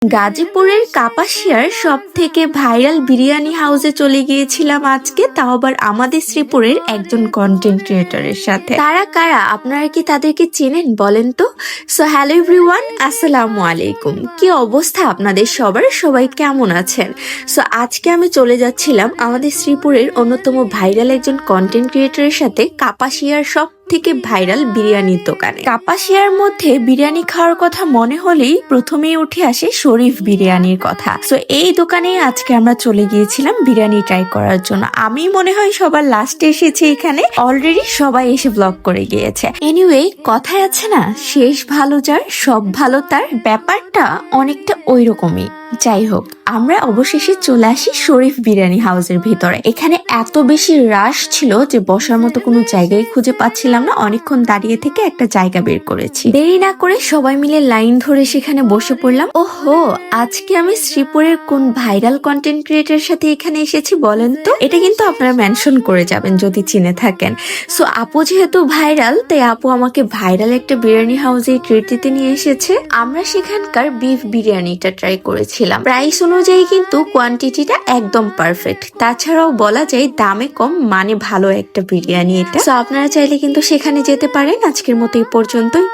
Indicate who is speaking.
Speaker 1: গাজীপুরের কাপাসিয়ার সব থেকে ভাইরাল বিরিয়ানি হাউসে চলে গিয়েছিলাম আজকে, তাও আবার আমাদের শ্রীপুরের একজন কন্টেন্ট ক্রিয়েটরের সাথে। তারা কারা, আপনারা কি তাদেরকে চেনেন বলেন তো? সো হ্যালো এভরিওয়ান, আসসালামু আলাইকুম। কি অবস্থা আপনাদের সবার, সবাই কেমন আছেন? সো আজকে আমি চলে যাচ্ছিলাম আমাদের শ্রীপুরের অন্যতম ভাইরাল একজন কন্টেন্ট ক্রিয়েটরের সাথে কাপাসিয়ার সব থেকে ভাইরাল বিরিয়ানির দোকানে। কাপাসিয়ার মধ্যে বিরিয়ানি খাওয়ার কথা মনে হলেই প্রথমেই উঠে আসে শরীফ বিরিয়ানির কথা। সো এই দোকানে আজকে আমরা চলে গিয়েছিলাম বিরিয়ানি ট্রাই করার জন্য। আমি মনে হয় সবার লাস্টে এসেছি এখানে, অলরেডি সবাই এসে ব্লগ করে গিয়েছে। এনিওয়ে, কথায় আছে না, শেষ ভালো যার সব ভালো তার, ব্যাপারটা অনেকটা ওই রকমই। যাই হোক, আমরা অবশেষে চলে আসি শরীফ বিরিয়ানি হাউসের ভিতরে। এখানে এত বেশি রাশ ছিল যে বসার মতো কোনো জায়গায় খুঁজে পাচ্ছিলাম না। অনেকক্ষণ দাঁড়িয়ে থেকে একটা জায়গা বের করেছি। দেরি না করে সবাই মিলে লাইন ধরে সেখানে বসে পড়লাম। ওহো, আজকে আমি শ্রীপুরের কোন ভাইরাল কন্টেন্ট ক্রিয়েটরের সাথে এখানে এসেছি বলেন তো? এটা কিন্তু আপনারা মেনশন করে যাবেন যদি চিনে থাকেন। সো আপু যেহেতু ভাইরাল, তাই আপু আমাকে ভাইরাল একটা বিরিয়ানি হাউসে ট্রিট দিতে নিয়ে এসেছে। আমরা সেখানকার বিফ বিরিয়ানিটা ট্রাই করেছি। প্রাইস অনুযায়ী কিন্তু কোয়ান্টিটিটা একদম পারফেক্ট। তাছাড়াও বলা যায় দামে কম মানে ভালো একটা বিরিয়ানি এটা। সো আপনারা চাইলে কিন্তু সেখানে যেতে পারেন। আজকের মতো এই পর্যন্তই।